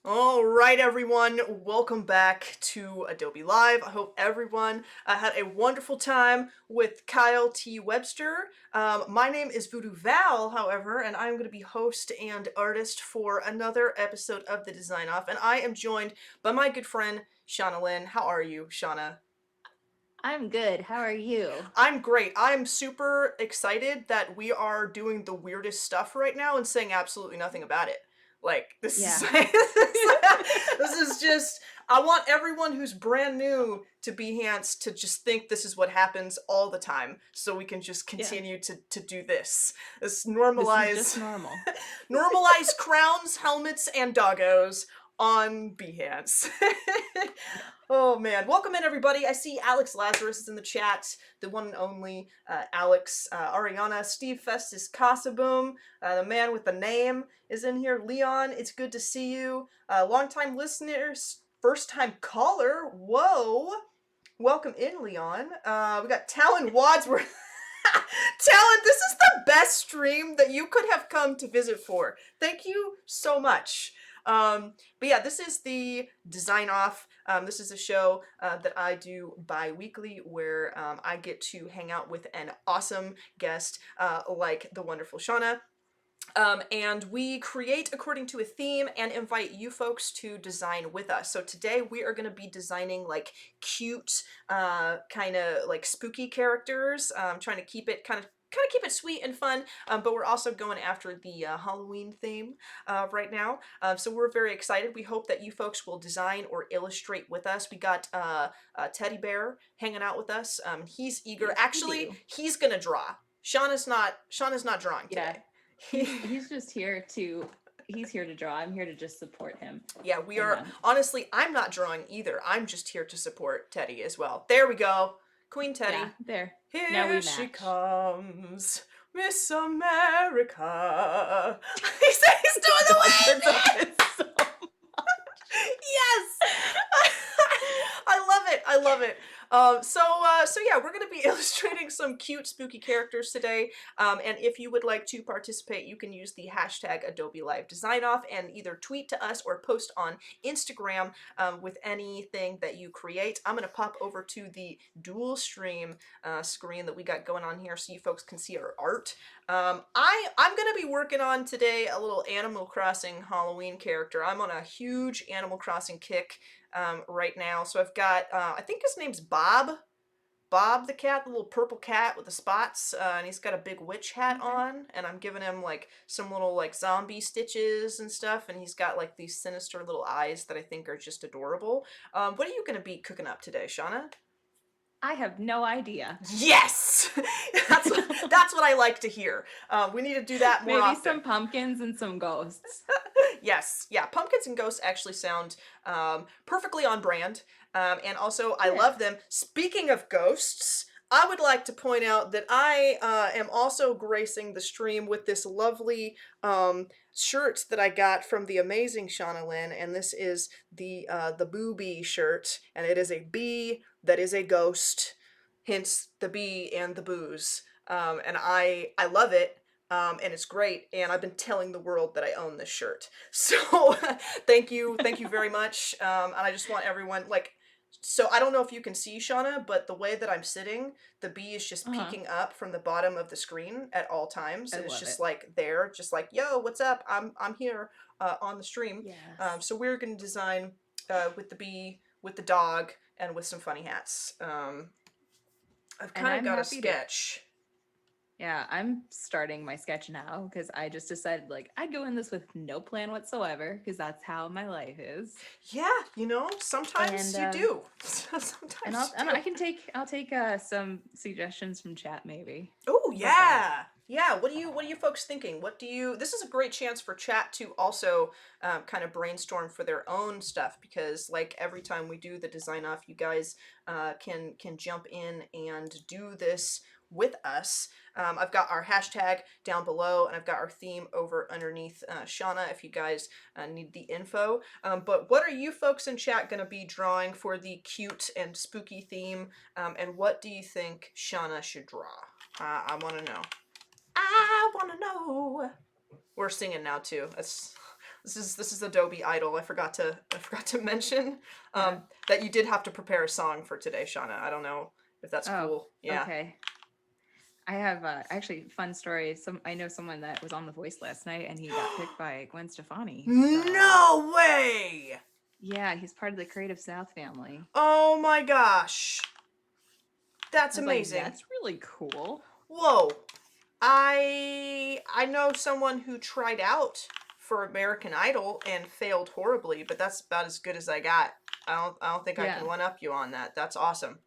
Alright everyone, welcome back to Adobe Live. I hope everyone had a wonderful time with Kyle T. Webster. My name is Voodoo Val, however, and I'm going to be host and artist for another episode of The Design Off, and I am joined by my good friend, Shauna Lynn. How are you, Shauna? I'm good. How are you? I'm great. I'm super excited that we are doing the weirdest stuff right now and saying absolutely nothing about it. Like, this is this is just, I want everyone who's brand new to Behance to just think this is what happens all the time, so we can just continue to do this. This normalize, This is just normal. normalize crowns, helmets, and doggos on Behance. Oh man, welcome in everybody. I see Alex Lazarus is in the chat, the one and only Alex, Ariana, Steve Festus Casaboom, the man with the name is in here. Leon, it's good to see you. Longtime listeners, first time caller, whoa. Welcome in, Leon. We got Talon Wadsworth. Talon, this is the best stream that you could have come to visit for. Thank you so much. But yeah, this is the Design Off. This is a show that I do bi-weekly where I get to hang out with an awesome guest like the wonderful Shauna. And we create according to a theme and invite you folks to design with us. So today we are going to be designing like cute, kind of like spooky characters, trying to keep it kind of keep it sweet and fun, but we're also going after the Halloween theme right now. So we're very excited. We hope that you folks will design or illustrate with us. We got a Teddy Bear hanging out with us. He's eager. Yes, actually, he's gonna draw. Shauna's not drawing today. He's just here to draw. I'm here to just support him. Yeah, we are. Honestly, I'm not drawing either. I'm just here to support Teddy as well. There we go. Queen Teddy. Yeah, there. Here now we she match. comes, Miss America. He's doing the wave. Yes. I love it. So yeah, we're gonna be illustrating some cute, spooky characters today. And if you would like to participate, you can use the hashtag Adobe Live Design Off and either tweet to us or post on Instagram with anything that you create. I'm gonna pop over to the dual stream screen that we got going on here so you folks can see our art. I'm gonna be working on today a little Animal Crossing Halloween character. I'm on a huge Animal Crossing kick right now. So I've got, I think his name's Bob the cat, the little purple cat with the spots, and he's got a big witch hat on, and I'm giving him like some little like zombie stitches and stuff, and he's got like these sinister little eyes that I think are just adorable. What are you gonna be cooking up today, Shauna? I have no idea. Yes! That's what I like to hear. We need to do that more often. Maybe some pumpkins and some ghosts. Yes, yeah, pumpkins and ghosts actually sound perfectly on brand, and also I love them. Speaking of ghosts, I would like to point out that I am also gracing the stream with this lovely shirt that I got from the amazing Shauna Lynn, and this is the Boo-Bee shirt, and it is a bee that is a ghost, hence the bee and the booze, and I love it. And it's great, and I've been telling the world that I own this shirt. So thank you very much. And I just want everyone, like, so I don't know if you can see Shauna, but the way that I'm sitting, the bee is just peeking up from the bottom of the screen at all times. And it's just like there, just like, yo, what's up? I'm here on the stream. Yes. So we're gonna design with the bee, with the dog, and with some funny hats. I've kind of got a sketch. Yeah, I'm starting my sketch now because I just decided like I'd go in this with no plan whatsoever because that's how my life is. Yeah, sometimes And you do. and Sometimes you do. I'll take some suggestions from chat maybe. Oh How about that? yeah, yeah. What are you folks thinking? This is a great chance for chat to also kind of brainstorm for their own stuff because like every time we do the design off, you guys can jump in and do this with us. I've got our hashtag down below and I've got our theme over underneath Shauna if you guys need the info. But what are you folks in chat going to be drawing for the cute and spooky theme? And what do you think Shauna should draw? I want to know. I want to know. We're singing now too. This is Adobe Idol. I forgot to mention Yeah. that you did have to prepare a song for today, Shauna. I don't know if that's Oh, cool. Yeah. okay. I have actually fun story. I know someone that was on The Voice last night, and he got picked by Gwen Stefani. So No way! yeah, he's part of the Creative South family. Oh my gosh. That's I was like, amazing. that's really cool. Whoa. I know someone who tried out for American Idol and failed horribly, but that's about as good as I got. I don't think I Yeah, can one up you on that. That's awesome.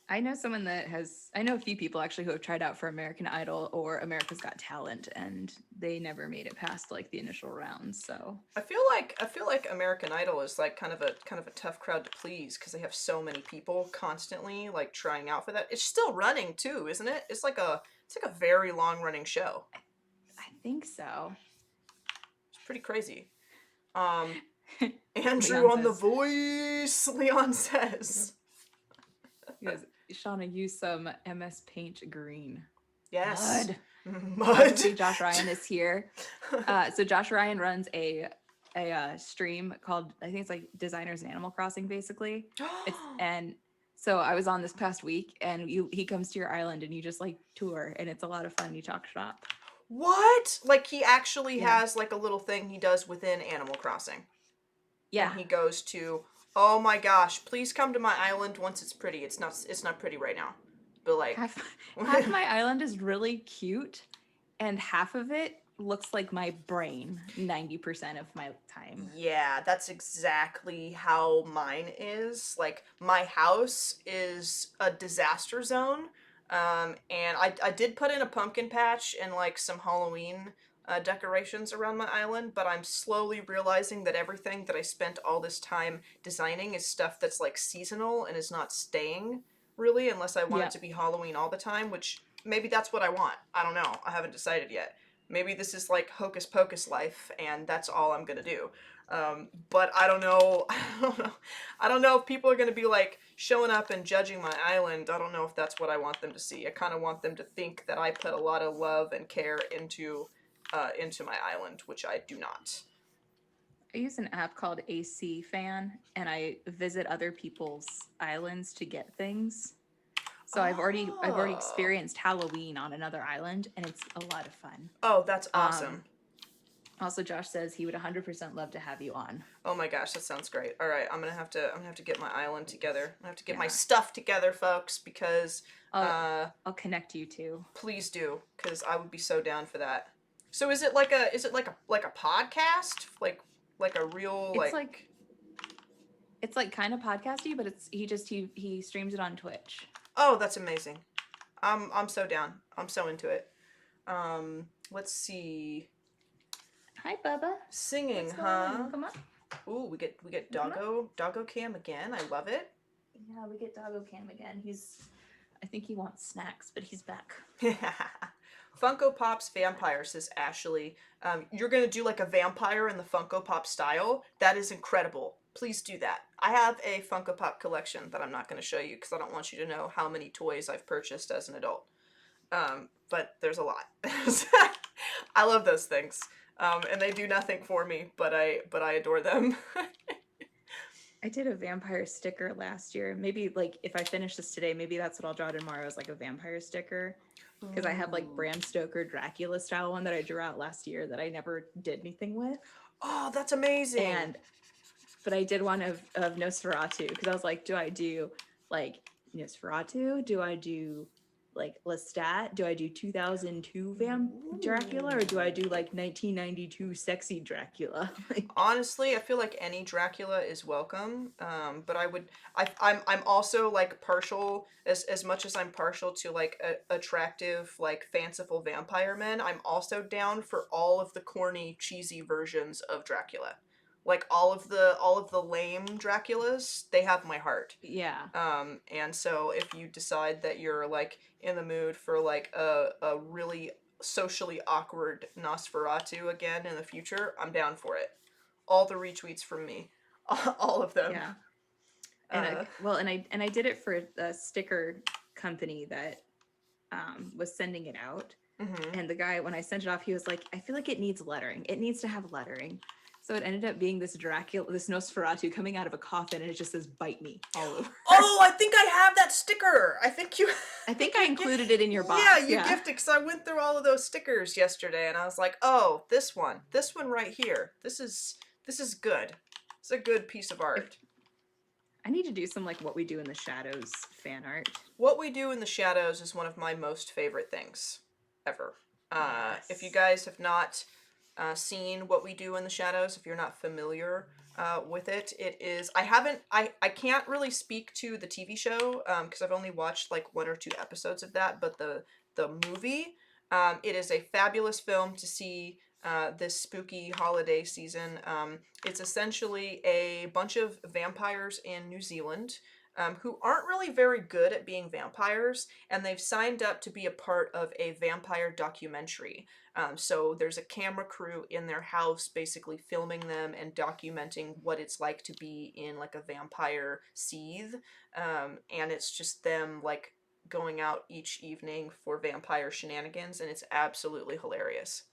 I know someone that has. I know a few people actually who have tried out for American Idol or America's Got Talent, and they never made it past like the initial rounds. So I feel like American Idol is like kind of a tough crowd to please because they have so many people constantly like trying out for that. It's still running too, isn't it? It's like a very long running show. I think so. It's pretty crazy. Um, Andrew Leon on The says, Voice, Leon says. he goes, Shauna, use some MS Paint green. Yes. Mud. Mud. See, Josh Ryan is here. So Josh Ryan runs a stream called, I think it's like Designers in Animal Crossing, basically. And so I was on this past week, and he comes to your island, and you just like tour, and it's a lot of fun. You talk shop. What? Like he actually Yeah, has like a little thing he does within Animal Crossing. And yeah. he goes to, "Oh my gosh, please come to my island once it's pretty. It's not pretty right now." But like Half my island is really cute, and half of it looks like my brain 90% of my time. yeah, that's exactly how mine is. Like my house is a disaster zone. And I did put in a pumpkin patch and like some Halloween decorations around my island, but I'm slowly realizing that everything that I spent all this time designing is stuff that's like seasonal and is not staying really unless I want it Yeah. to be Halloween all the time, which maybe that's what I want. I don't know. I haven't decided yet. Maybe this is like hocus pocus life and that's all I'm gonna do. But I don't know. I don't know. I don't know if people are going to be like showing up and judging my island. I don't know if that's what I want them to see. I kind of want them to think that I put a lot of love and care into my island, which I do not. I use an app called AC Fan, and I visit other people's islands to get things. So I've already Oh, experienced Halloween on another island, and it's a lot of fun. oh, that's Um, awesome. Also, Josh says he would 100% love to have you on. Oh my gosh, that sounds great. All right, I'm gonna have to get my island together. I'm gonna have to get my Yeah, stuff together, folks, because I'll uh, I'll connect you to. please do, because I would be so down for that. So is it like a podcast, like a real It's like? like it's like kind of podcasty, but he streams it on Twitch. Oh, that's amazing. I'm so down. I'm so into it. Let's see. Hi, Bubba. Singing, What's going on? You huh? wanna come up? Ooh, we get You come up? doggo cam again. I love it. Yeah, we get Doggo Cam again. I think he wants snacks, but he's back. Funko Pop's vampire, says Ashley. You're gonna do like a vampire in the Funko Pop style. That is incredible. Please do that. I have a Funko Pop collection that I'm not going to show you because I don't want you to know how many toys I've purchased as an adult. But there's a lot. I love those things, and they do nothing for me, but I adore them. I did a vampire sticker last year. Maybe like if I finish this today, maybe that's what I'll draw tomorrow is like a vampire sticker. Because I have like Ooh. Bram Stoker Dracula style one that I drew out last year that I never did anything with. Oh, that's amazing. And but I did one of Nosferatu because I was like, do I do like Nosferatu? Do I do like Lestat? Do I do 2002 Dracula, or do I do like 1992 sexy Dracula? Like, Honestly, I feel like any Dracula is welcome. But I'm also like partial as much as I'm partial to like attractive like fanciful vampire men. I'm also down for all of the corny cheesy versions of Dracula. Like all of the lame Draculas, they have my heart. yeah. And so if you decide that you're like in the mood for like a really socially awkward Nosferatu again in the future, I'm down for it. All the retweets from me, all of them. Yeah. And I did it for a sticker company that was sending it out. Mm-hmm. And the guy, when I sent it off, he was like, I feel like it needs lettering. It needs to have lettering. So it ended up being this Dracula, this Nosferatu coming out of a coffin, and it just says "bite me" all over. Oh, I think I have that sticker. I think you. I think I included it in your box. Yeah, you gifted because I went through all of those stickers yesterday, and I was like, oh, this one right here. This is good. It's a good piece of art. I need to do some like What We Do in the Shadows fan art. What We Do in the Shadows is one of my most favorite things ever. Yes. If you guys have not seen What We Do in the Shadows, if you're not familiar with it, it is. I can't really speak to the TV show because I've only watched like 1 or 2 episodes of that. But the movie, it is a fabulous film to see this spooky holiday season. It's essentially a bunch of vampires in New Zealand who aren't really very good at being vampires, and they've signed up to be a part of a vampire documentary. So there's a camera crew in their house basically filming them and documenting what it's like to be in like a vampire seethe. And it's just them like going out each evening for vampire shenanigans, and it's absolutely hilarious.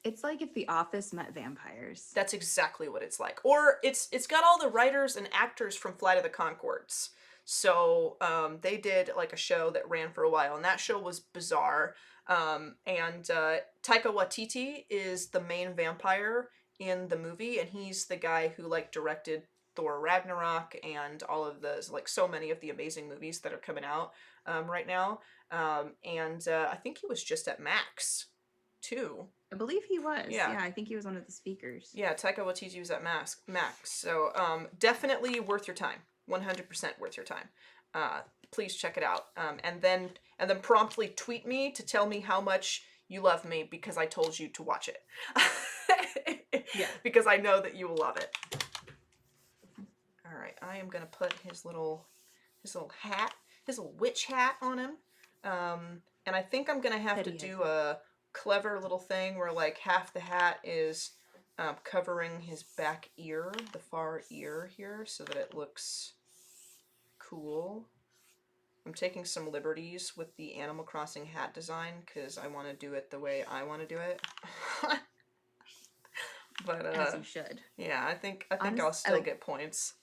It's like if The Office met vampires. That's exactly what it's like. Or it's got all the writers and actors from Flight of the Conchords. So they did like a show that ran for a while, and that show was bizarre. And Taika Waititi is the main vampire in the movie, and he's the guy who like directed Thor Ragnarok and all of the like so many of the amazing movies that are coming out right now. And I think he was just at Max too. I believe he was. Yeah. I think he was one of the speakers. Yeah, Taika Waititi was at Max. So definitely worth your time. 100% worth your time. Please check it out. And then promptly tweet me to tell me how much you love me because I told you to watch it. Yeah. Because I know that you will love it. All right, I am gonna put his little hat, his little witch hat on him. And I think I'm gonna have to do a clever little thing where like half the hat is covering his back ear, the far ear here, so that it looks cool. I'm taking some liberties with the Animal Crossing hat design because I want to do it the way I want to do it. But as you should. Yeah, I think I'll still get points.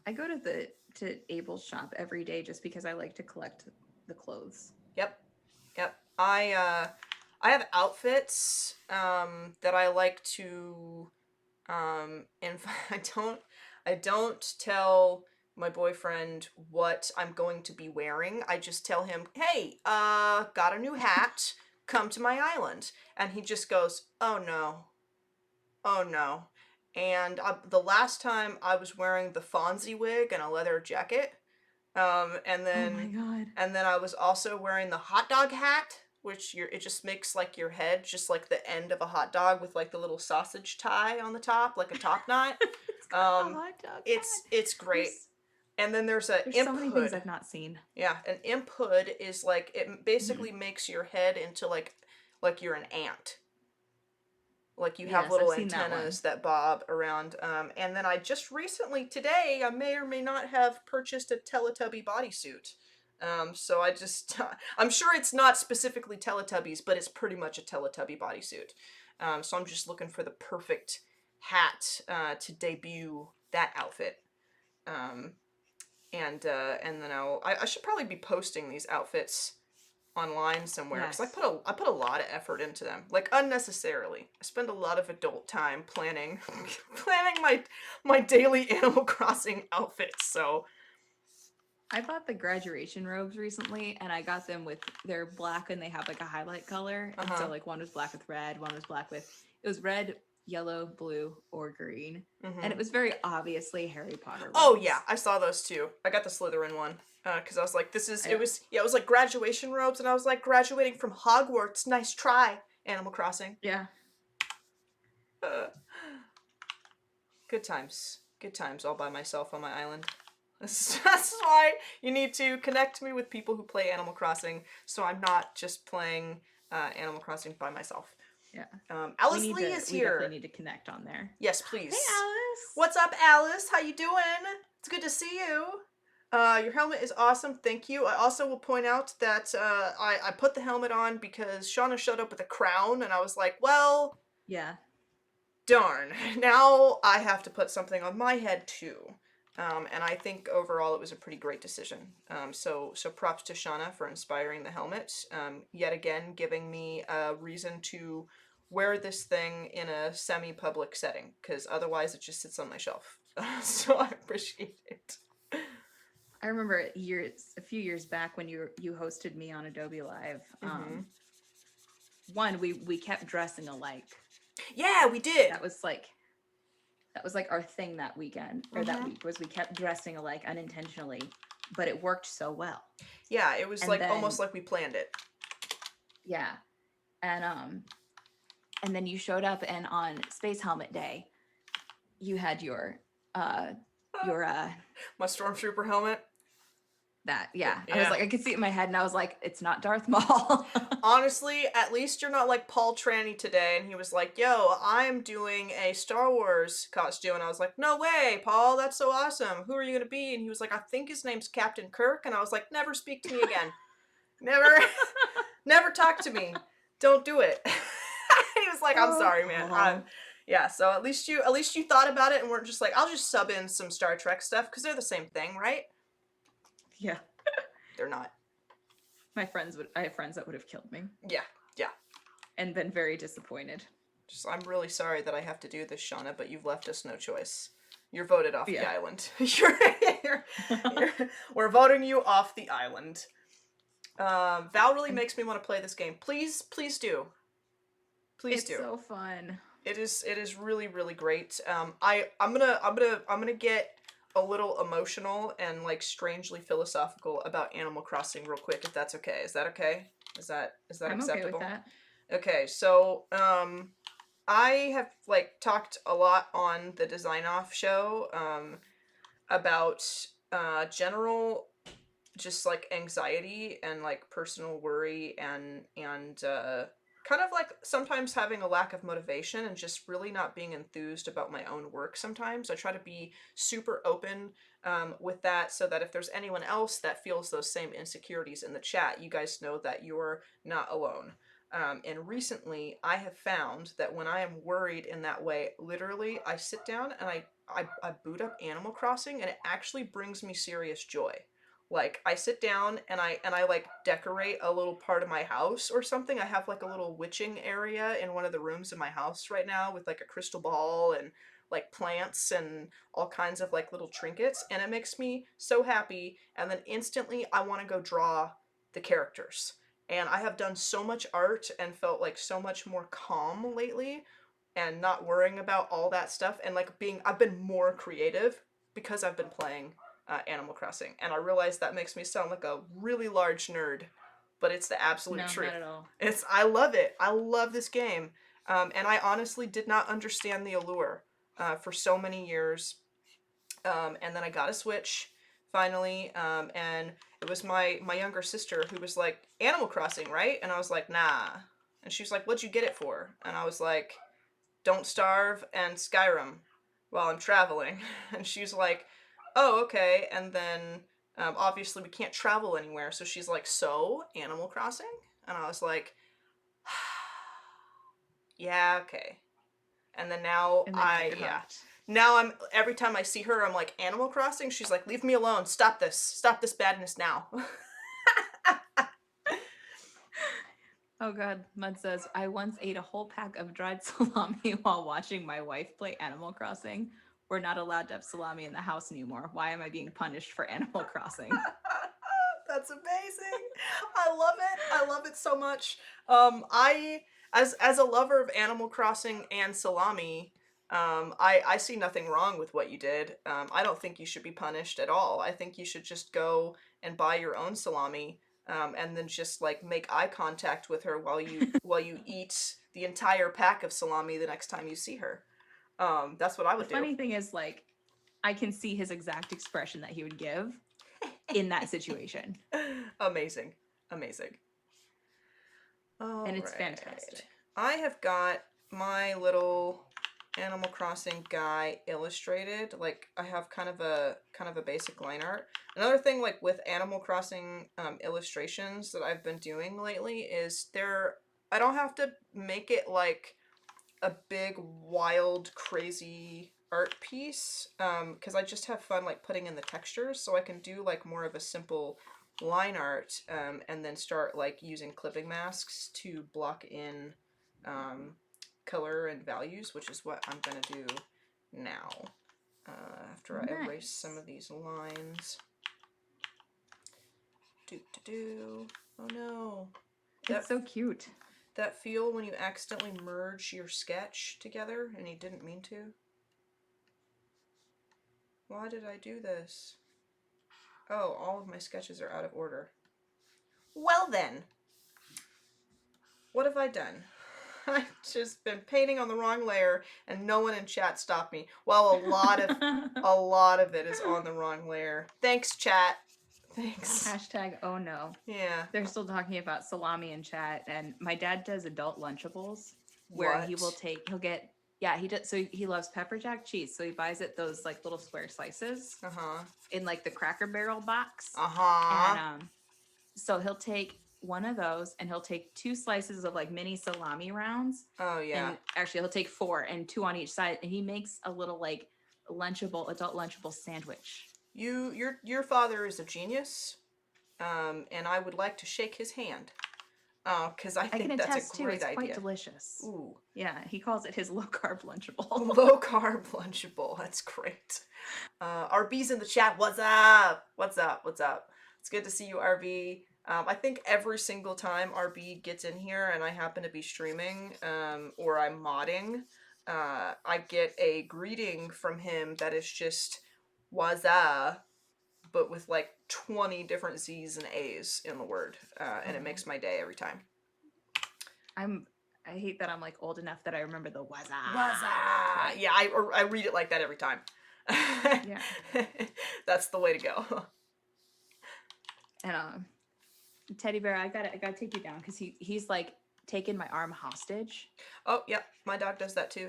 I go to Abel's shop every day just because I like to collect the clothes. Yep. I have outfits that I like to and I don't tell my boyfriend what I'm going to be wearing. I just tell him, "Hey, got a new hat. Come to my island." And he just goes, "Oh no. Oh no." And the last time I was wearing the Fonzie wig and a leather jacket. And then, oh my God. And then I was also wearing the hot dog hat, which it just makes like your head just like the end of a hot dog with like the little sausage tie on the top, like a top knot. It's got a hot dog It's great. And then there's imp so many hood. Things I've not seen. Yeah, an imp hood is like it basically makes your head into like you're an ant. Like you have little antennas that bob around. And then I just recently, today, I may or may not have purchased a Teletubby bodysuit. So I'm sure it's not specifically Teletubbies, but it's pretty much a Teletubby bodysuit. So I'm just looking for the perfect hat to debut that outfit. And then I should probably be posting these outfits online somewhere because I put a lot of effort into them, like unnecessarily. I spend a lot of adult time planning my daily Animal Crossing outfits. So I bought the graduation robes recently, and I got them with they're black and they have like a highlight color. And so like one was black with red, one was black with it was red, yellow, blue, or green. And it was very obviously Harry Potter Oh robes. yeah, I saw those too. I got the Slytherin one because I was like, this is I, it was like graduation robes, and I was like, graduating from Hogwarts. Nice try, Animal Crossing. yeah. Uh, good times, all by myself on my island. That's why you need to connect me with people who play Animal Crossing, so I'm not just playing Animal Crossing by myself. Yeah. Alice Lee is We here. definitely need to connect on there. Yes, please. Hey, Alice. What's up, Alice? How you doing? It's good to see you. Your helmet is awesome. Thank you. I also will point out that I put the helmet on because Shauna showed up with a crown, and I was like, well, Yeah. darn. Now I have to put something on my head too. And I think overall it was a pretty great decision. So props to Shauna for inspiring the helmet. Yet again, giving me a reason to wear this thing in a semi-public setting, because otherwise it just sits on my shelf. So I appreciate it. I remember a few years back when you hosted me on Adobe Live. One, we kept dressing alike. Yeah, we did. That was like our thing that weekend or that week was we kept dressing alike unintentionally, but it worked so well. Yeah, it was And like then, almost like we planned it. Yeah. And then you showed up, and on Space Helmet Day, you had your my Stormtrooper helmet. That, yeah. Yeah. I was like, I could see it in my head, and I was like, it's not Darth Maul. Honestly, at least you're not like Paul Tranny today, and he was like, yo, I'm doing a Star Wars costume, and I was like, no way, Paul, that's so awesome. Who are you gonna be? And he was like, I think his name's Captain Kirk, and I was like, never speak to me again. Never talk to me. Don't do it. He was like, I'm sorry, man. Yeah, so at least you thought about it and weren't just like, I'll just sub in some Star Trek stuff, because they're the same thing, right? Yeah. They're not. I have friends that would have killed me. Yeah. And been very disappointed. I'm really sorry that I have to do this, Shauna, but you've left us no choice. You're voted off the island. We're voting you off the island. Val really makes me want to play this game. Please do. Please do. It's so fun. It is really, really great. I'm gonna get a little emotional and like strangely philosophical about Animal Crossing real quick, if that's okay. Is that okay? Is that I'm acceptable? okay with that. Okay, so I have like talked a lot on the Design Off show about general just like anxiety and like personal worry and kind of like sometimes having a lack of motivation and just really not being enthused about my own work sometimes. I try to be super open with that, so that if there's anyone else that feels those same insecurities in the chat, you guys know that you're not alone. And recently I have found that when I am worried in that way, literally I sit down and I boot up Animal Crossing, and it actually brings me serious joy. Like I sit down and I like decorate a little part of my house or something. I have like a little witching area in one of the rooms in my house right now with like a crystal ball and like plants and all kinds of like little trinkets, and it makes me so happy, and then instantly I want to go draw the characters. And I have done so much art and felt like so much more calm lately and not worrying about all that stuff, and like I've been more creative because I've been playing Animal Crossing, and I realize that makes me sound like a really large nerd, but it's the absolute truth. Not at all. I love it. I love this game, and I honestly did not understand the allure for so many years, and then I got a Switch finally, and it was my younger sister who was like, Animal Crossing, right? And I was like, nah. And she was like, what'd you get it for? And I was like, Don't Starve and Skyrim while I'm traveling. And she's like, oh, okay. And then obviously we can't travel anywhere, so she's like, so Animal Crossing? And I was like, yeah, okay. And then now now I'm every time I see her I'm like, Animal Crossing? She's like, leave me alone, stop this badness now. Oh god, Mud says, I once ate a whole pack of dried salami while watching my wife play Animal Crossing. we're not allowed to have salami in the house anymore. Why am I being punished for Animal Crossing? That's amazing. I love it. I love it so much. I as a lover of Animal Crossing and salami, I see nothing wrong with what you did. I don't think you should be punished at all. I think you should just go and buy your own salami, and then just like make eye contact with her while you eat the entire pack of salami the next time you see her. That's what I The would do. funny thing is, like, I can see his exact expression that he would give in that situation. Amazing. Amazing. All And it's right. fantastic. I have got my little Animal Crossing guy illustrated. Like I have kind of a basic line art. Another thing like with Animal Crossing illustrations that I've been doing lately is I don't have to make it like a big wild crazy art piece because I just have fun like putting in the textures, so I can do like more of a simple line art and then start like using clipping masks to block in color and values, which is what I'm gonna do now after I erase some of these lines. Oh no, It's so cute. that feel when you accidentally merge your sketch together and you didn't mean to. Why did I do this? Oh, all of my sketches are out of order. Well then, what have I done? I've just been painting on the wrong layer and no one in chat stopped me. Well, a lot of it is on the wrong layer. Thanks, chat. Thanks. Hashtag oh no. Yeah. They're still talking about salami in chat, and my dad does adult Lunchables where he'll get he does, so he loves pepper jack cheese, so he buys it those like little square slices in like the Cracker Barrel box. And so he'll take one of those and he'll take 2 slices of like mini salami rounds. Oh yeah. And actually he'll take 4 and 2 on each side, and he makes a little like adult lunchable sandwich. Your father is a genius, and I would like to shake his hand, because I think that's a great it's idea. quite delicious. Ooh. Yeah, he calls it his low carb lunchable. Low carb lunchable. That's great. RB's in the chat. What's up? What's up? What's up? It's good to see you, RB. I think every single time RB gets in here and I happen to be streaming or I'm modding, I get a greeting from him that is just what's up, but with like 20 different Z's and A's in the word, and it makes my day every time. I hate that I'm like old enough that I remember the wazza. Wazza. Yeah, I read it like that every time. Yeah. That's the way to go. And Teddy Bear, I gotta take you down because he's like taking my arm hostage. Oh yeah, my dog does that too.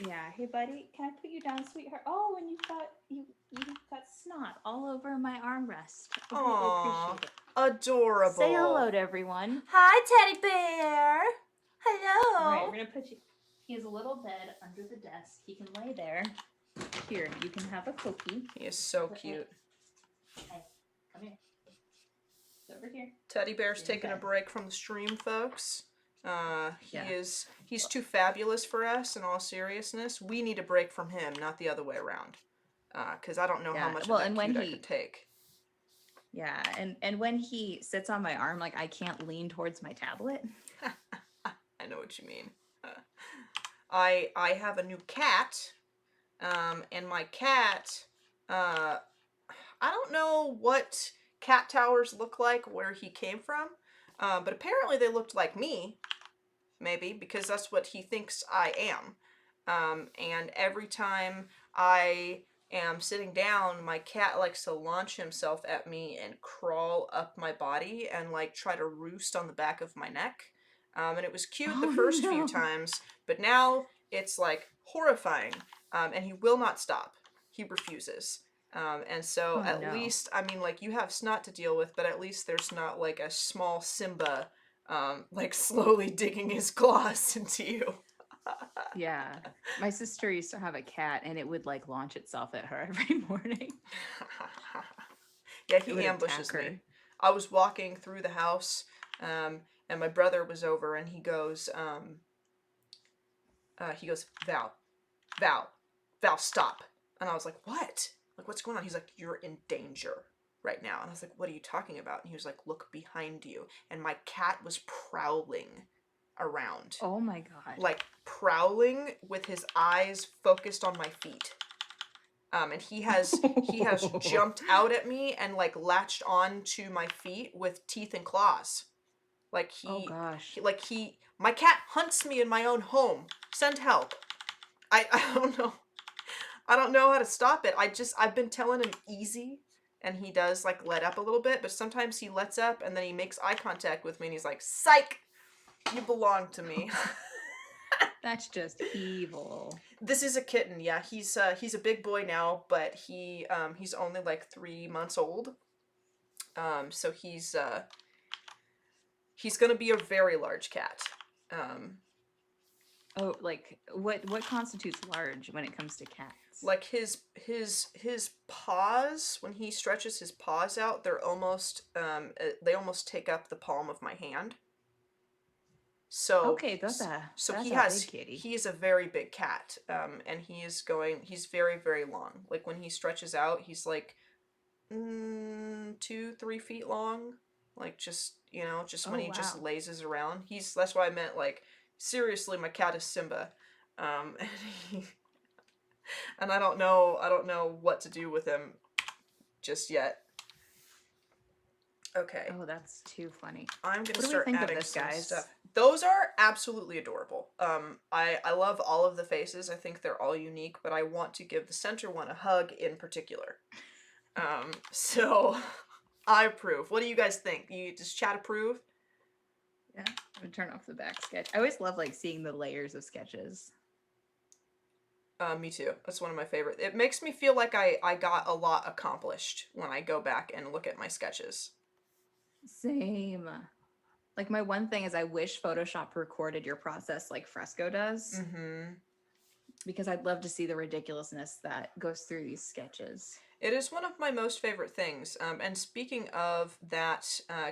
Yeah, hey buddy, can I put you down, sweetheart? Oh, and you've got snot all over my armrest. I really appreciate it. Adorable. Say hello to everyone. Hi, Teddy Bear. Hello. All right, we're gonna put you. He has a little bed under the desk. He can lay there. Here, you can have a cookie. He is so cute. Hey, come here. It's over here. Teddy Bear's taking a break from the stream, folks. He's too fabulous for us. In all seriousness, we need a break from him, not the other way around. Because I don't know how much of that cute I could take. Yeah, and when he sits on my arm, like I can't lean towards my tablet. I know what you mean. I have a new cat, and my cat, I don't know what cat towers look like where he came from, but apparently they looked like me, maybe, because that's what he thinks I am. And every time I am sitting down, my cat likes to launch himself at me and crawl up my body and like try to roost on the back of my neck. And it was cute the first few times, but now it's like horrifying, and he will not stop. He refuses. And so least, I mean, like, you have snot to deal with, but at least there's not like a small Simba like slowly digging his claws into you. Yeah, my sister used to have a cat and it would like launch itself at her every morning. Yeah, he ambushes me. I was walking through the house, and my brother was over, and he goes, Val, Val, stop. And I was like, what? Like, what's going on? He's like, you're in danger right now. And I was like, what are you talking about? And he was like, look behind you. And my cat was prowling around. Oh my God. Like, prowling with his eyes focused on my feet. And he has jumped out at me and like latched on to my feet with teeth and claws. Like Oh gosh. my cat hunts me in my own home. Send help. I don't know. I don't know how to stop it. I've been telling him easy, and he does like let up a little bit, but sometimes he lets up and then he makes eye contact with me and he's like, "Psych, you belong to me." That's just evil. This is a kitten, yeah. He's a big boy now, but he's only like 3 months old. So he's gonna be a very large cat. Um, Oh, like what constitutes large when it comes to cats? like his paws, when he stretches his paws out, they almost take up the palm of my hand. So Okay, so that's he a big has kitty. he is a very big cat, and he's very, very long. Like when he stretches out, he's like 2-3 feet long. Like just when Oh he just wow. lazes around. That's why I meant like seriously, my cat is Simba, and he, and I don't know what to do with him just yet. Okay. Oh, that's too funny. I'm gonna What do we start think of adding this, some guys? stuff. Those are absolutely adorable. I love all of the faces. I think they're all unique, but I want to give the center one a hug in particular. So I approve. What do you guys think? Does chat approve? Yeah, I'm gonna turn off the back sketch. I always love like seeing the layers of sketches. Me too. That's one of my favorite. It makes me feel like I got a lot accomplished when I go back and look at my sketches. Same. Like my one thing is I wish Photoshop recorded your process like Fresco does, Mm-hmm. because I'd love to see the ridiculousness that goes through these sketches. It is one of my most favorite things. And speaking of that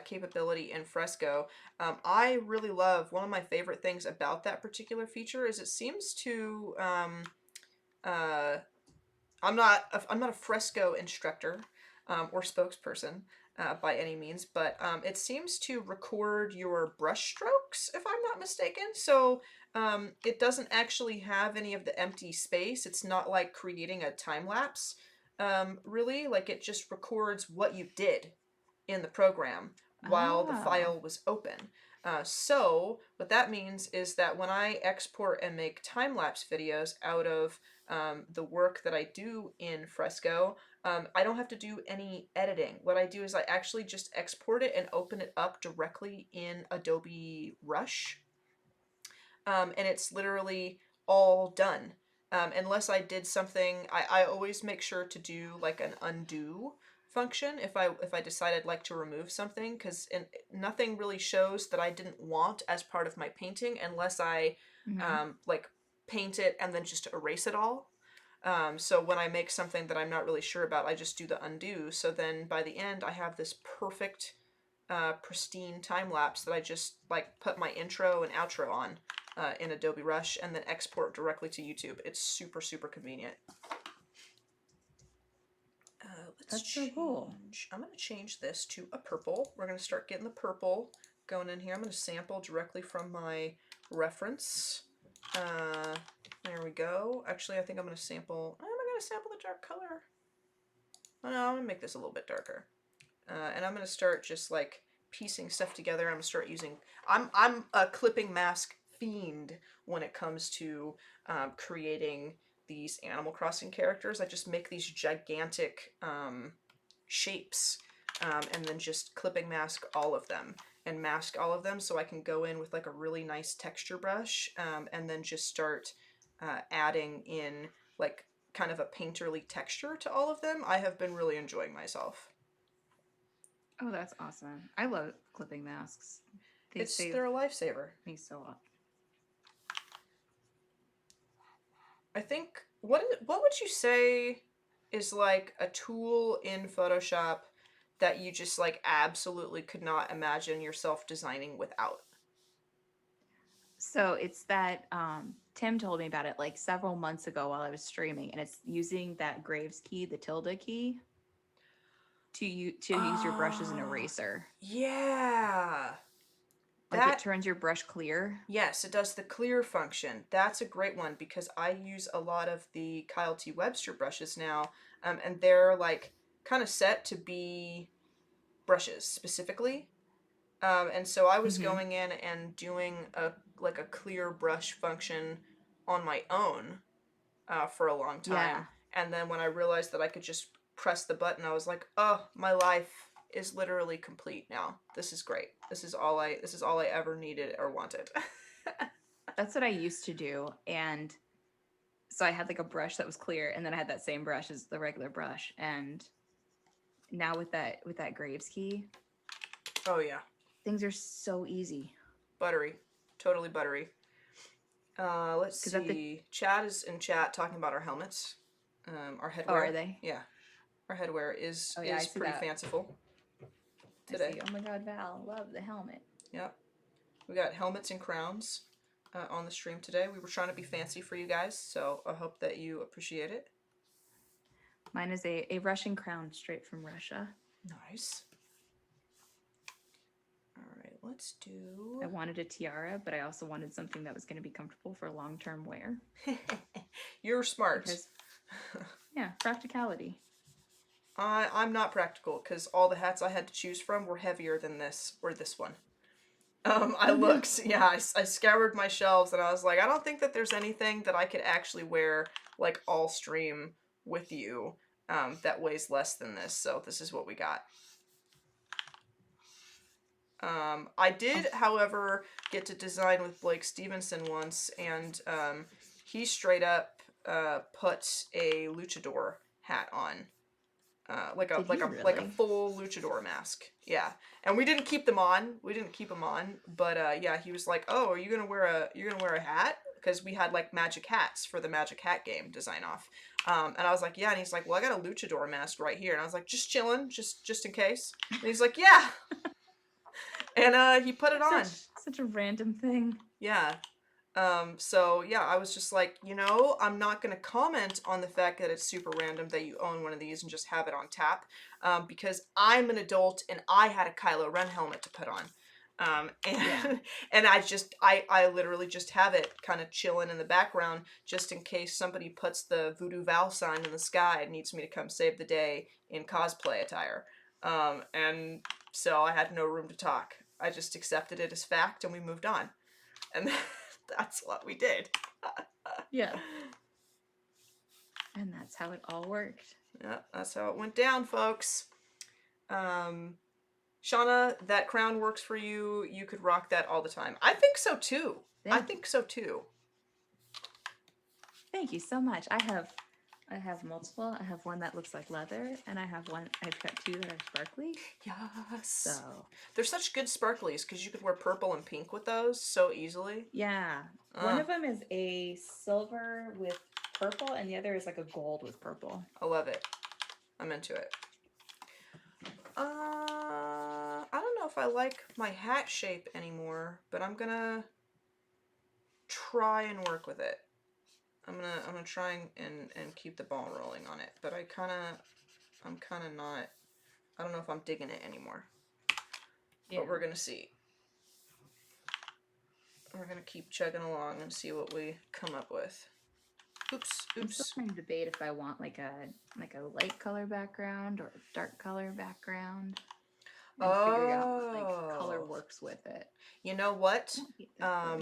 capability in Fresco, I really love one of my favorite things about that particular feature is it seems to. Uh, I'm not a Fresco instructor or spokesperson by any means, but it seems to record your brush strokes, if I'm not mistaken. So it doesn't actually have any of the empty space. It's not like creating a time lapse, really. Like it just records what you did in the program while the Oh. file was open. So what that means is that when I export and make time-lapse videos out of the work that I do in Fresco, I don't have to do any editing. What I do is I actually just export it and open it up directly in Adobe Rush, and it's literally all done. Unless I did something, I always make sure to do like an undo function if I decide I'd like to remove something, because nothing really shows that I didn't want as part of my painting unless I Hmm. like paint it and then just erase it all. So when I make something that I'm not really sure about, I just do the undo. So then by the end, I have this perfect, pristine time lapse that I just like put my intro and outro on in Adobe Rush and then export directly to YouTube. It's super, super convenient. Let's That's so cool. change. I'm going to change this to a purple. We're going to start getting the purple going in here. I'm going to sample directly from my reference. There we go. Actually, I think I'm going to sample. Am I going to sample the dark color? Oh, no, I'm going to make this a little bit darker. And I'm going to start just like piecing stuff together. I'm going to start using. I'm a clipping mask fiend when it comes to creating these Animal Crossing characters. I just make these gigantic shapes and then just clipping mask all of them and mask all of them so I can go in with like a really nice texture brush and then just start adding in like kind of a painterly texture to all of them. I have been really enjoying myself. Oh, that's awesome. I love clipping masks. They save They're a lifesaver. me so often. I think what would you say is like a tool in Photoshop that you just like absolutely could not imagine yourself designing without? So it's that Tim told me about it like several months ago while I was streaming, and it's using that Graves key, the tilde key, to use your brush as an Oh, eraser. yeah. Like it That, turns your brush clear. yes, it does the clear function. That's a great one because I use a lot of the Kyle T. Webster brushes now, and they're like kind of set to be brushes specifically. And so I was Mm-hmm. going in and doing a clear brush function on my own for a long time. Yeah, And then when I realized that I could just press the button, I was like, "Oh, my life is literally complete now. This is great. This is all I ever needed or wanted." that's what I used to do, and so I had like a brush that was clear, and then I had that same brush as the regular brush, and now with that Graves key, Oh yeah, things are so easy. buttery, totally buttery. Let's Because at the see. Chad is in chat talking about our helmets, our oh, are headwear. they? Yeah, our headwear is Oh yeah, I is see pretty that. fanciful I today. see. Oh my God, Val, love the helmet. Yep. We got helmets and crowns on the stream today. We were trying to be fancy for you guys, so I hope that you appreciate it. Mine is a Russian crown straight from Russia. Nice. All right, let's I do. wanted a tiara, but I also wanted something that was going to be comfortable for long-term wear. You're smart. Because, yeah, practicality. I'm not practical because all the hats I had to choose from were heavier than this or this one. I Oh no. looked, yeah, I scoured my shelves and I was like, I don't think that there's anything that I could actually wear like all stream with you that weighs less than this. So this is what we got. I did, however, get to design with Blake Stevenson once, and he straight up put a luchador hat on, like a Did like he a like a really? full luchador mask. Yeah, and we didn't keep them on. We didn't keep them on, but yeah, he was like, "Oh, are you gonna wear a hat?" Because we had like magic hats for the Magic Hat game design off. And I was like, "Yeah," and he's like, "Well, I got a luchador mask right here," and I was like, "Just chilling, just in case." And he's like, "Yeah." And he put it Such on. such a random thing. Yeah. So yeah, I was just like, I'm not gonna comment on the fact that it's super random that you own one of these and just have it on tap, because I'm an adult and I had a Kylo Ren helmet to put on. And Yeah. and I literally just have it kind of chilling in the background just in case somebody puts the Voodoo Val sign in the sky and needs me to come save the day in cosplay attire. And so I had no room to talk. I just accepted it as fact and we moved on. And that's what we did. Yeah. And that's how it all worked. Yeah, that's how it went down, folks. Shauna, that crown works for you. You could rock that all the time. I think so too. I Thank you. think so too. Thank you so much. I have multiple. I have one that looks like leather, and I've got two that are sparkly. Yes. So They're such good sparklies because you could wear purple and pink with those so easily. yeah. One of them is a silver with purple, and the other is like a gold with purple. I love it. I'm into it. I don't know if I like my hat shape anymore, but I'm gonna try and work with it. I'm gonna try and keep the ball rolling on it, but I'm kinda not. I don't know if I'm digging it anymore. Yeah. But we're gonna see. We're gonna keep chugging along and see what we come up with. Oops, I'm still oops. trying to debate if I want like a light color background or a dark color background, and figuring out what like color Oh. works with it. You know what? I don't hate that color.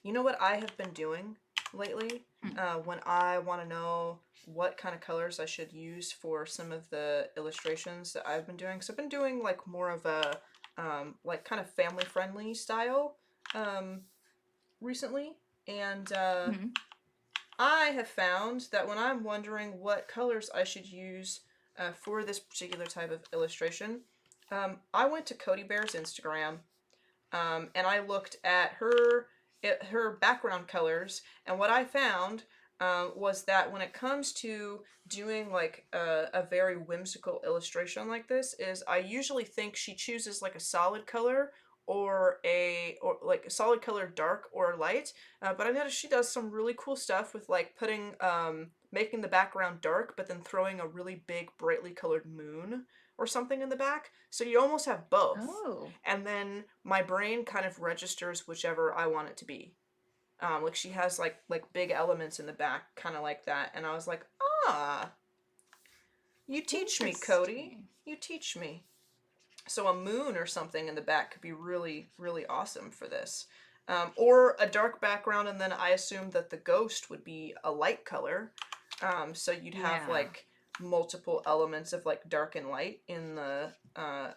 You know what I have been doing lately? When I want to know what kind of colors I should use for some of the illustrations that I've been doing. So I've been doing like more of a like kind of family friendly style recently, and Hmm. I have found that when I'm wondering what colors I should use for this particular type of illustration, I went to Cody Bear's Instagram, and I looked at her background colors, and what I found was that when it comes to doing like a very whimsical illustration like this, is I usually think she chooses like a solid color or like a solid color dark or light. But I noticed she does some really cool stuff with like putting making the background dark but then throwing a really big brightly colored moon or something in the back. So you almost have both. Oh, And then my brain kind of registers whichever I want it to be. Like she has like big elements in the back, kind of like that. And I was like, ah, you teach me, Cody. interesting. You teach me. So a moon or something in the back could be really, really awesome for this. Or a dark background, and then I assume that the ghost would be a light color. So you'd have Yeah. like multiple elements of like dark and light in the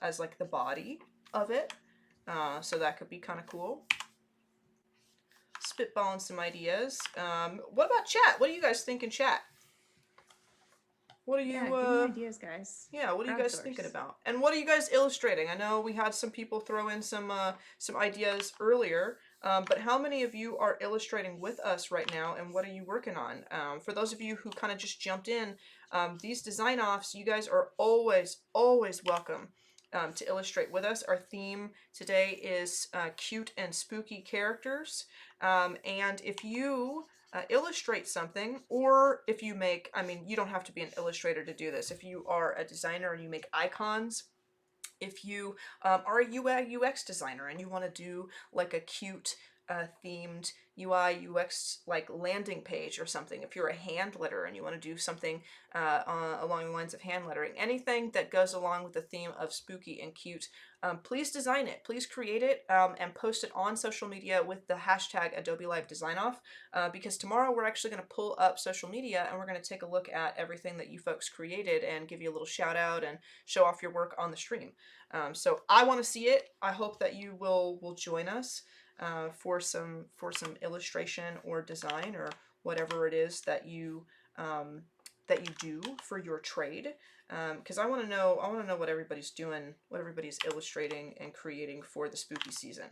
as like the body of it. So that could be kind of cool. Spitballing some ideas. What about chat? What do you guys think in chat? What are Yeah, you give me ideas, guys. Yeah, what are you guys thinking Crowdsource. about? And what are you guys illustrating? I know we had some people throw in some ideas earlier, but how many of you are illustrating with us right now, and what are you working on? For those of you who kind of just jumped in, these design offs, you guys are always welcome to illustrate with us. Our theme today is cute and spooky characters, and if you illustrate something, or if you make, I mean, you don't have to be an illustrator to do this. If you are a designer and you make icons, if you are a UI UX designer and you want to do like a cute themed UI UX like landing page or something, if you're a hand letter and you want to do something along the lines of hand lettering, anything that goes along with the theme of spooky and cute, please design it, please create it, and post it on social media with the hashtag Adobe Live Design Off, because tomorrow we're actually going to pull up social media and we're going to take a look at everything that you folks created and give you a little shout out and show off your work on the stream. So I want to see it. I hope that you will join us for some illustration or design or whatever it is that you do for your trade. Because I want to know what everybody's doing, what everybody's illustrating and creating for the spooky season.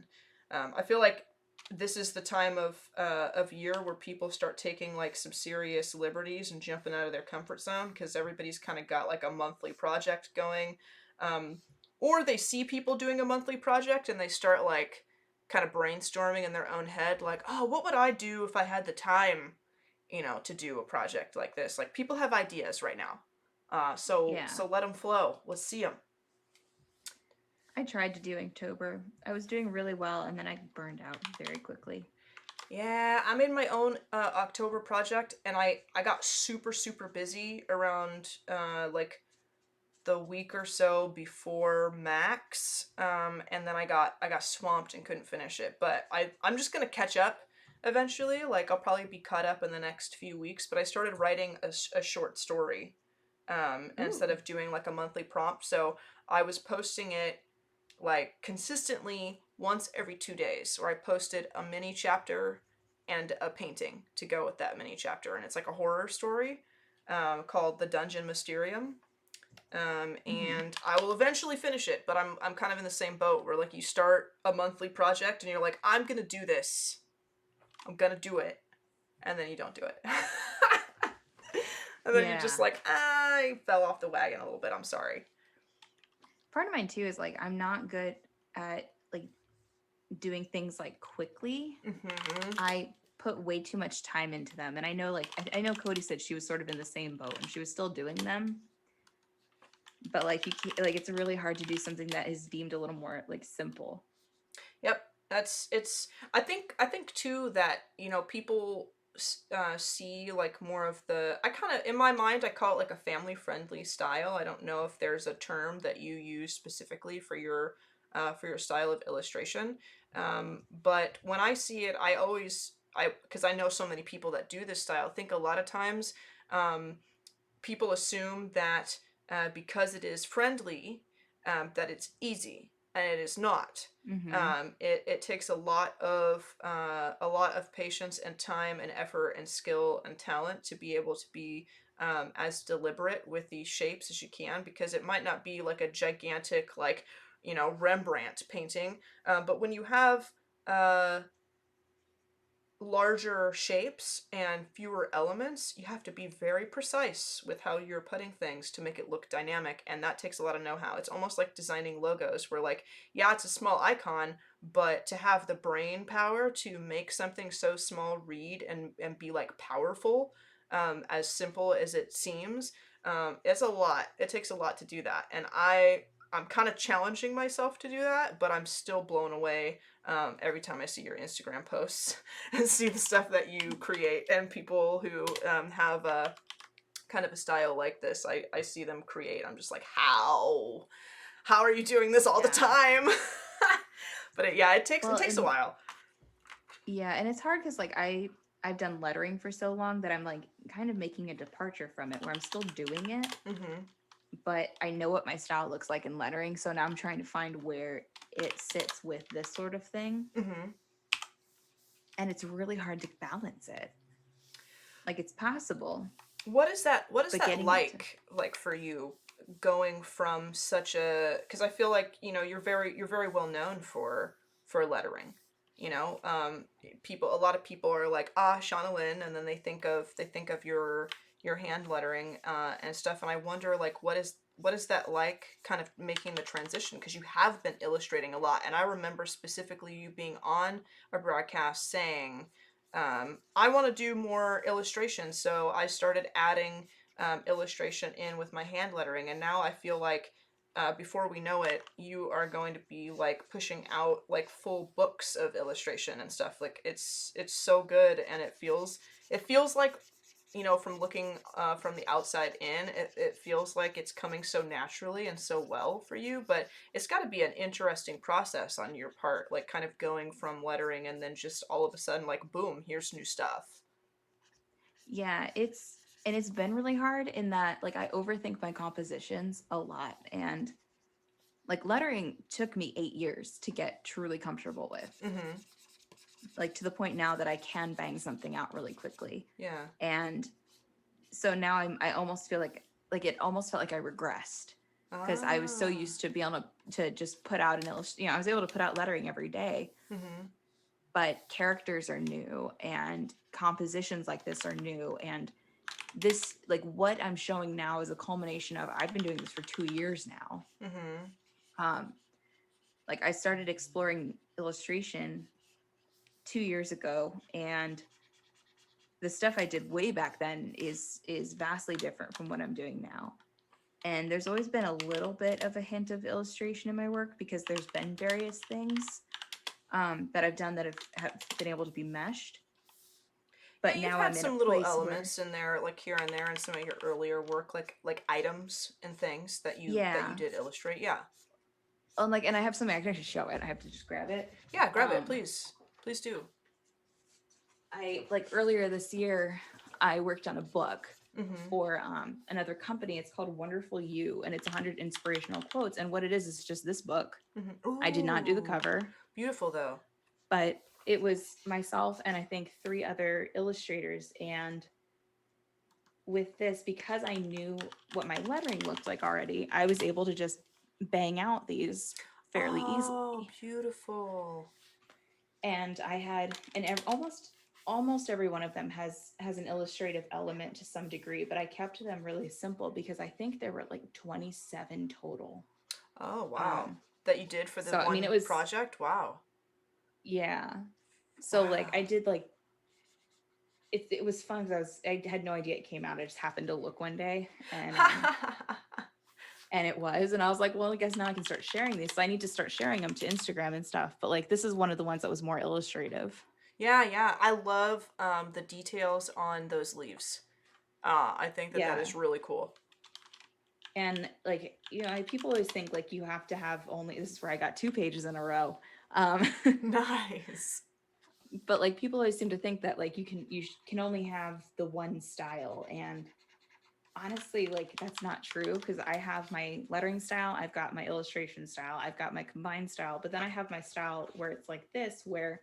I feel like this is the time of year where people start taking like some serious liberties and jumping out of their comfort zone, because everybody's kind of got like a monthly project going. Um, or they see people doing a monthly project and they start like kind of brainstorming in their own head, like, oh, what would I do if I had the time, to do a project like this? Like, people have ideas right now. Yeah. So let them flow. Let's see them. I tried to do Inktober. I was doing really well and then I burned out very quickly. Yeah, I made my own October project, and I got super busy around like the week or so before Max, and then I got swamped and couldn't finish it. But I'm just gonna catch up eventually. Like, I'll probably be caught up in the next few weeks. But I started writing a short story instead Ooh. of doing like a monthly prompt. So I was posting it like consistently once every 2 days, where I posted a mini chapter and a painting to go with that mini chapter, and it's like a horror story called The Dungeon Mysterium. Mm-hmm. And I will eventually finish it, but I'm kind of in the same boat where like you start a monthly project and you're like, I'm gonna do this, I'm gonna do it, and then you don't do it. And then you're Yeah. just like, I fell off the wagon a little bit, I'm sorry. Part of mine too is like I'm not good at like doing things like quickly. Mm-hmm. I put way too much time into them. And I know like I know Cody said she was sort of in the same boat and she was still doing them. But like you can't, like it's really hard to do something that is deemed a little more like simple. Yep, that's it's. I think too that people see like more of the. I kind of, in my mind, I call it like a family friendly style. I don't know if there's a term that you use specifically for your style of illustration. But when I see it, I always because I know so many people that do this style. I think a lot of times um, people assume that because it is friendly, that it's easy, and it is not. Mm-hmm. It takes a lot of patience and time and effort and skill and talent to be able to be as deliberate with these shapes as you can, because it might not be like a gigantic like Rembrandt painting, but when you have uh, larger shapes and fewer elements, you have to be very precise with how you're putting things to make it look dynamic, and that takes a lot of know-how. It's almost like designing logos where like, yeah, it's a small icon, but to have the brain power to make something so small read and be like powerful, as simple as it seems, it's a lot. It takes a lot to do that. And I'm kind of challenging myself to do that, but I'm still blown away every time I see your Instagram posts and see the stuff that you create, and people who have a kind of a style like this. I see them create. I'm just like, how are you doing this all the Yeah. time? But it takes Well, a while. yeah, and it's hard because like I've done lettering for so long that I'm like kind of making a departure from it where I'm still doing it, Mm-hmm. but I know what my style looks like in lettering, so now I'm trying to find where it sits with this sort of thing. Mm-hmm. And it's really hard to balance it. Like it's possible, What is that but getting it to like for you, going from such a, because I feel like, you're very well known for lettering. You know, a lot of people are like, ah, Shauna Lynn, and then they think of your hand lettering and stuff, and I wonder like what is that like, kind of making the transition, because you have been illustrating a lot, and I remember specifically you being on a broadcast saying, I want to do more illustration, so I started adding illustration in with my hand lettering, and now I feel like before we know it, you are going to be like pushing out like full books of illustration and stuff. Like it's so good, and it feels like, from looking from the outside in, it feels like it's coming so naturally and so well for you, but it's got to be an interesting process on your part, like kind of going from lettering and then just all of a sudden, like, boom, here's new stuff. Yeah, it's been really hard in that like I overthink my compositions a lot, and like lettering took me 8 years to get truly comfortable with. Mm-hmm. Like to the point now that I can bang something out really quickly. Yeah. And so now I almost feel like it almost felt like I regressed because I was so Ah. used to being able to just put out an illustration. I was able to put out lettering every day, Mm-hmm. but characters are new and compositions like this are new. And this, like what I'm showing now is a culmination of, I've been doing this for 2 years now. Mm-hmm. Um, like I started exploring illustration 2 years ago, and the stuff I did way back then is vastly different from what I'm doing now. And there's always been a little bit of a hint of illustration in my work because there's been various things that I've done that have been able to be meshed. Yeah, But you've now had I'm in a some little place where, elements in there, like here and there, in some of your earlier work, like items and things that you yeah. did illustrate. Yeah. And I have something I can actually show it. I have to just grab it. Yeah, grab it, Um, please. Please do. I like earlier this year, I worked on a book Mm-hmm. for another company. It's called Wonderful You, and it's 100 inspirational quotes. And what it is just this book. Mm-hmm. I did not do the Ooh, cover, beautiful though. but it was myself and I think 3 other illustrators. And with this, because I knew what my lettering looked like already, I was able to just bang out these fairly Oh, easily. beautiful. And I had, almost every one of them has an illustrative element to some degree, but I kept them really simple because I think there were like 27 total. Oh, wow. Um, That you did for the so I mean, it one was, project? Wow. yeah. So like I Wow. did like it was fun because I had no idea it came out. I just happened to look one day, and it was, and I was like, well, I guess now I can start sharing these. So I need to start sharing them to Instagram and stuff. But like this is one of the ones that was more illustrative. Yeah, yeah. I love the details on those leaves. I think that Yeah. is really cool. And like, people always think like you have to have only, this is where I got 2 pages in a row. Um, Nice. but like people always seem to think that like you can only have the one style, and honestly like that's not true because I have my lettering style, I've got my illustration style, I've got my combined style, but then I have my style where it's like this, where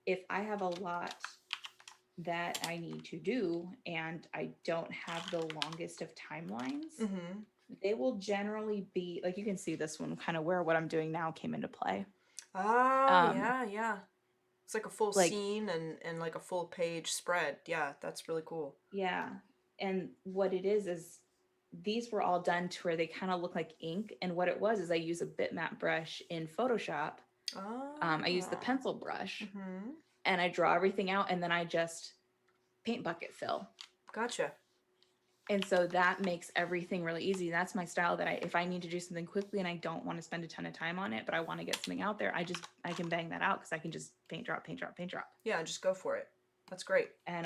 if I have a lot that I need to do and I don't have the longest of timelines, Mm-hmm. they will generally be like, you can see this one kind of where what I'm doing now came into play. Oh, Um, yeah, yeah. It's like a full Like, scene and like a full page spread. Yeah, that's really cool. yeah. And what it is these were all done to where they kind of look like ink. And what it was is I use a bitmap brush in Photoshop. I use the Ah. pencil brush Mm-hmm. and I draw everything out and then I just paint bucket fill. Gotcha. And so that makes everything really easy. That's my style that if I need to do something quickly and I don't want to spend a ton of time on it, but I want to get something out there, I can bang that out because I can just paint, drop, paint, drop, paint, drop. Yeah, just go for it. That's great. And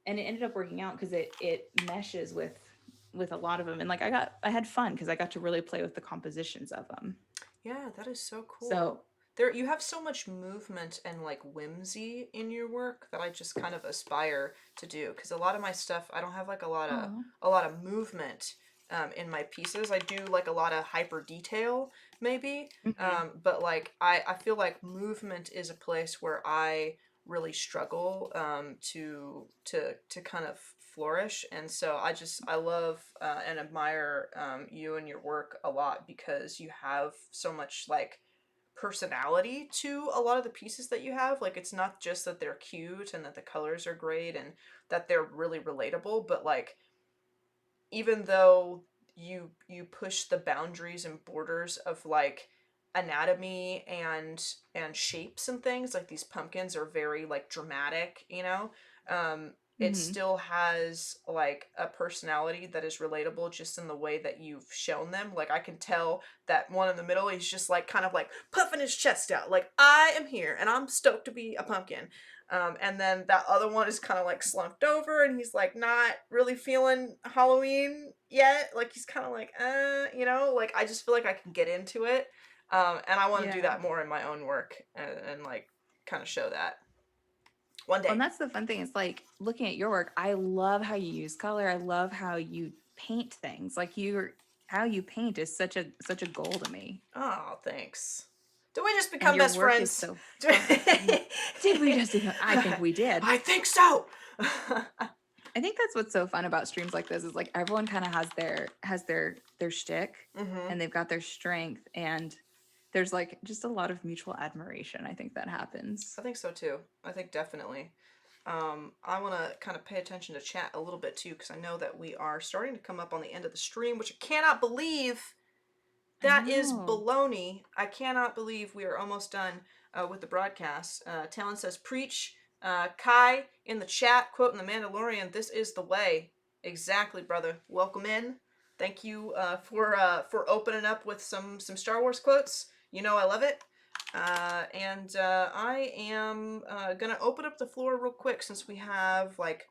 it ended up working out because it meshes with a lot of them. And like I had fun because I got to really play with the compositions of them. Yeah, that is so cool. So, There you have so much movement and like whimsy in your work that I just kind of aspire to do because a lot of my stuff I don't have like oh, a lot of movement in my pieces. I do like a lot of hyper detail maybe, hmm but like I feel like movement is a place where I really struggle to kind of flourish, and so I love and admire you and your work a lot because you have so much like personality to a lot of the pieces that you have. Like it's not just that they're cute and that the colors are great and that they're really relatable, but like even though you push the boundaries and borders of like anatomy and shapes and things, like these pumpkins are very like dramatic, you know. um it hmm still has like a personality that is relatable just in the way that you've shown them. Like I can tell that one in the middle, he's just like kind of like puffing his chest out like I am here and I'm stoked to be a pumpkin. And then that other one is kind of like slumped over and he's like not really feeling Halloween yet. Like he's kind of like, you know, like I just feel like I can get into it. And I want to do yeah. that more in my own work and like kind of show that one Well, and day. that's the fun thing. It's like looking at your work. I love how you use color. I love how you paint things. Like how you paint is such a goal to me. Oh, thanks. Did we just And become your best work is friends? so fun. Did we just? I think we did. I think so. I think that's what's so fun about streams like this is like everyone kind of has their shtick, Mm-hmm. and they've got their strength, and there's like just a lot of mutual admiration. I think that happens. I think so too. I think definitely. I want to kind of pay attention to chat a little bit too because I know that we are starting to come up on the end of the stream, which I cannot believe. I That is know. baloney. I cannot believe we are almost done with the broadcast. Talon says, "Preach." Kai in the chat, quoting the Mandalorian, "This is the way." Exactly, brother. Welcome in. Thank you for opening up with some Star Wars quotes. You know I love it. And I am gonna open up the floor real quick since we have like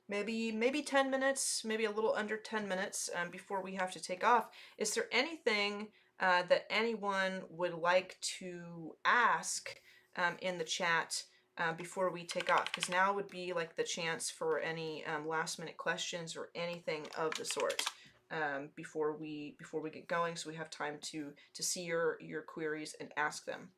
maybe 10 minutes, maybe a little under 10 minutes before we have to take off. Is there anything that anyone would like to ask in the chat before we take off? Because now would be like the chance for any last minute questions or anything of the sort before we get going, so we have time to see your queries and ask them.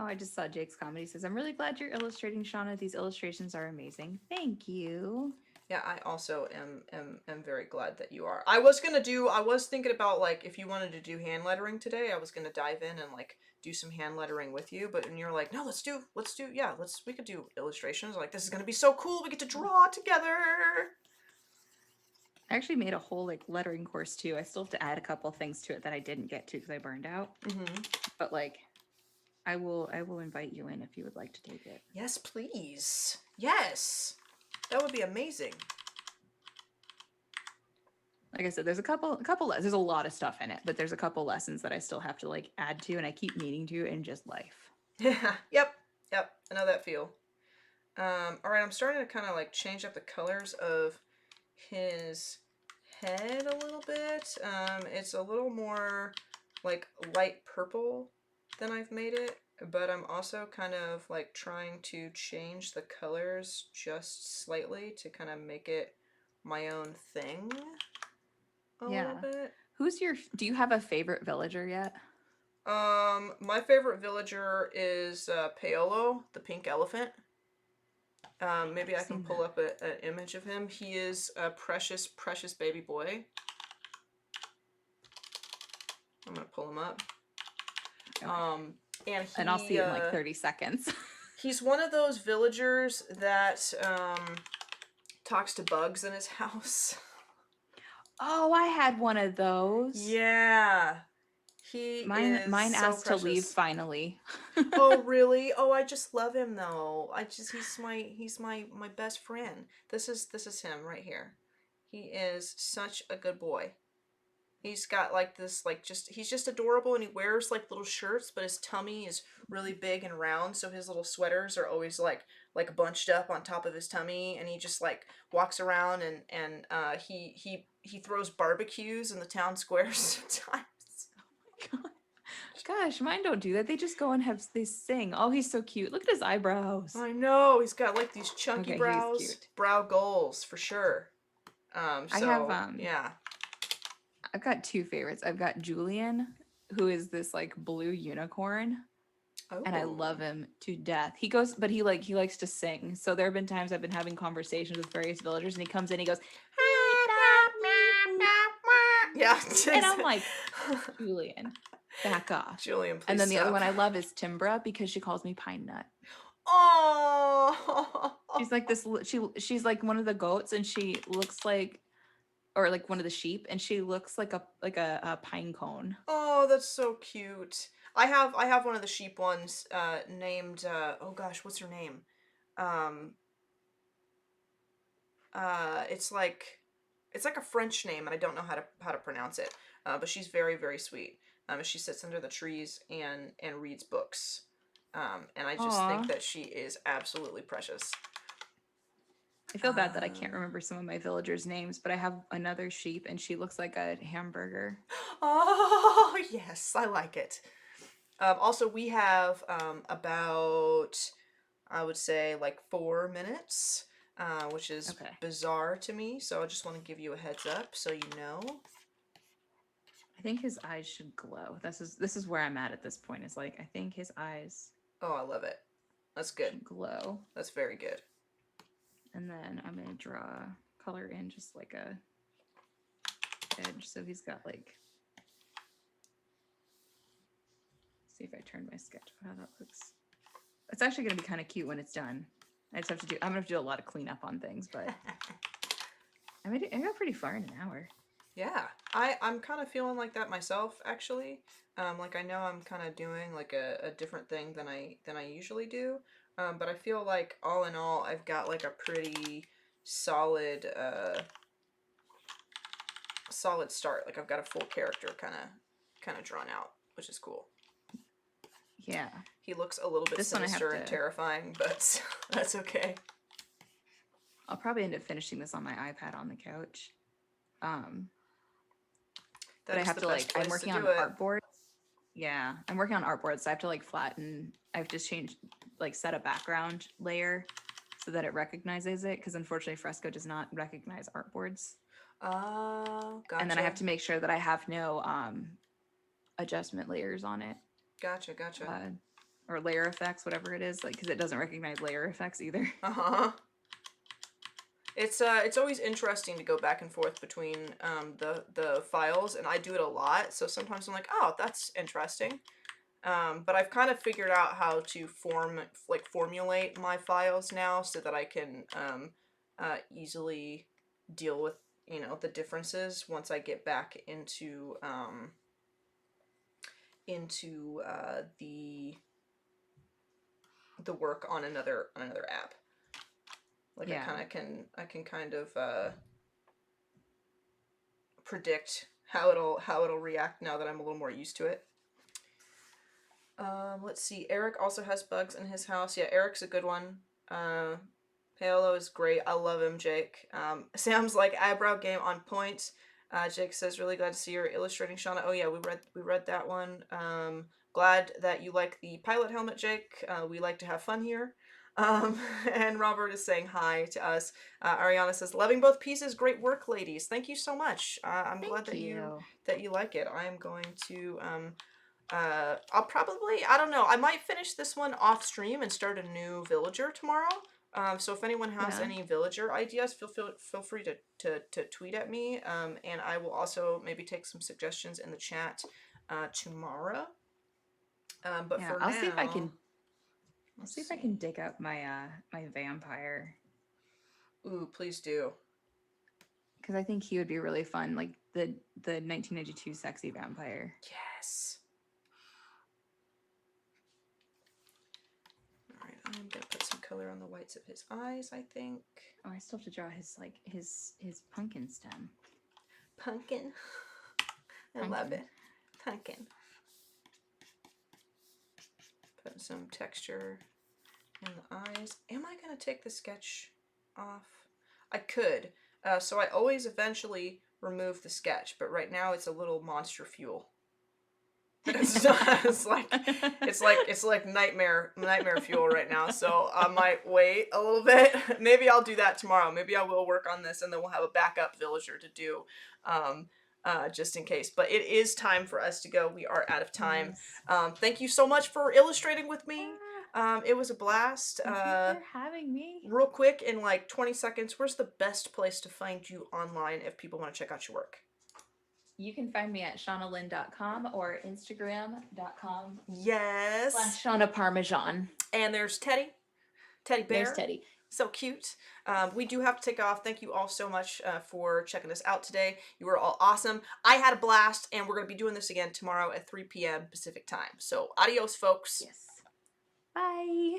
Oh, I just saw Jake's comedy says, "I'm really glad you're illustrating, Shauna. These illustrations are amazing. Thank you." Yeah, I also am very glad that you are. I was thinking about like if you wanted to do hand lettering today, I was gonna dive in and like do some hand lettering with you, but and you're like, no, yeah, we could do illustrations. Like this is gonna be so cool. We get to draw together. I actually made a whole like lettering course too. I still have to add a couple things to it that I didn't get to because I burned out. Mm-hmm. But like I will invite you in if you would like to take it. Yes, please. Yes, that would be amazing. Like I said, there's there's a lot of stuff in it, but there's a couple lessons that I still have to like add to and I keep meaning to in just life. Yeah. Yep. Yep. I know that feel. All right, I'm starting to kind of like change up the colors of his head a little bit. It's a little more like light purple than I've made it, but I'm also kind of like trying to change the colors just slightly to kind of make it my own thing a little Yeah. bit. Do you have a favorite villager yet? My favorite villager is Paolo, the pink elephant. Maybe I've I can seen pull that. up an image of him. He is a precious, precious baby boy. I'm gonna pull him up. And And I'll see it in like 30 seconds. he's one of those villagers that talks to bugs in his house. Oh, I had one of those. Yeah. He is Mine so asked to leave precious. finally. Oh really? Oh, I just love him though. He's my best friend. This is him right here. He is such a good boy. He's got like this like just he's just adorable, and he wears like little shirts, but his tummy is really big and round, so his little sweaters are always like bunched up on top of his tummy, and he just like walks around, and he throws barbecues in the town square sometimes. Gosh, mine don't do that. They just go and they sing. Oh, he's so cute. Look at his eyebrows. I know, he's got like these chunky Okay, he's brows, cute. brow goals for sure. I have Yeah. I've got two favorites. I've got Julian, who is this like blue unicorn, and I Oh. love him to death. He goes, but he likes to sing. So there have been times I've been having conversations with various villagers, and he comes in, he goes, Yeah. and I'm like, Julian, back off. Julian, please And then the other stop. one I love is Timbra because she calls me Pine Nut. Oh. She's like this. She's like one of the goats, and she looks like, or like one of the sheep, and she looks like a pine cone. Oh, that's so cute. I have one of the sheep ones named oh gosh, what's her name? Um it's like a French name, and I don't know how to pronounce it. But she's very very sweet. She sits under the trees and reads books. And I just Aw. think that she is absolutely precious. I feel bad that I can't remember some of my villagers' names, but I have another sheep, and she looks like a hamburger. Oh yes, I like it. Also, we have about, I would say, like 4 minutes, which is Okay. bizarre to me. So I just want to give you a heads up so you know. I think his eyes should glow. This is where I'm at this point. Is like I think his eyes Oh, I love it. That's good. should glow, That's very good. and then I'm gonna draw color in just like a edge, so he's got like. See if I turn my sketch how that looks. It's actually gonna be kind of cute when it's done. I just have to do. I'm gonna have to do a lot of cleanup on things, but I got pretty far in an hour. Yeah, I'm kind of feeling like that myself actually. Like I know I'm kind of doing like a different thing than I usually do. But I feel like all in all I've got like a pretty solid solid start. Like I've got a full character kind of drawn out, which is cool. Yeah. He looks a little bit sinister and terrifying, but that's okay. I'll probably end up finishing this on my iPad on the couch. But I have to like I'm working on artboards. Yeah, I'm working on artboards, so I have to like flatten. I have to change, like set a background layer so that it recognizes it, because unfortunately Fresco does not recognize artboards. Oh, gotcha. And then I have to make sure that I have no adjustment layers on it. Gotcha. Or layer effects, whatever it is, like because it doesn't recognize layer effects either. It's always interesting to go back and forth between the files, and I do it a lot. So sometimes I'm like, oh, that's interesting. But I've kind of figured out how to formulate my files now so that I can easily deal with the differences once I get back into the work on another app. Like yeah. I can kind of predict how it'll react now that I'm a little more used to it. Let's see. Eric also has bugs in his house. Yeah, Eric's a good one. Paolo is great. I love him, Jake. Sam's like eyebrow game on point. Jake says, really glad to see you're illustrating, Shauna. Oh yeah, we read that one. Glad that you like the pilot helmet, Jake. We like to have fun here. And Robert is saying hi to us. Ariana says, loving both pieces. Great work, ladies. Thank you so much. I'm glad that you like it. I'm going to I'll probably, I don't know, I might finish this one off stream and start a new villager tomorrow. So if anyone has any villager ideas, feel free to tweet at me. And I will also maybe take some suggestions in the chat tomorrow. But Yeah, for I'll see if I now, can. I'll let's see if I can dig up my my vampire, Ooh, please do. because I think he would be really fun, like the 1992 sexy vampire. Yes. All right, I'm gonna put some color on the whites of his eyes, I think. Oh, I still have to draw his like his pumpkin stem. Pumpkin. I love Pumpkin. it. Pumpkin. Put some texture in the eyes. Am I gonna take the sketch off? I could. So I always eventually remove the sketch, but right now it's a little monster fuel. It's not. It's like nightmare fuel right now. So I might wait a little bit. Maybe I'll do that tomorrow. Maybe I will work on this, and then we'll have a backup villager to do, just in case. But it is time for us to go. We are out of time. Yes. Thank you so much for illustrating with me. Ah, It was a blast. thank you for having me. Real quick, in like 20 seconds, where's the best place to find you online if people want to check out your work? You can find me at shaunalynn.com or instagram.com Yes. /Shauna Parmesan. And there's Teddy Bear. There's Teddy. So cute. We do have to take off. Thank you all so much for checking us out today. You were all awesome. I had a blast, and we're going to be doing this again tomorrow at 3 p.m. Pacific time. So adios, folks. Yes. Bye.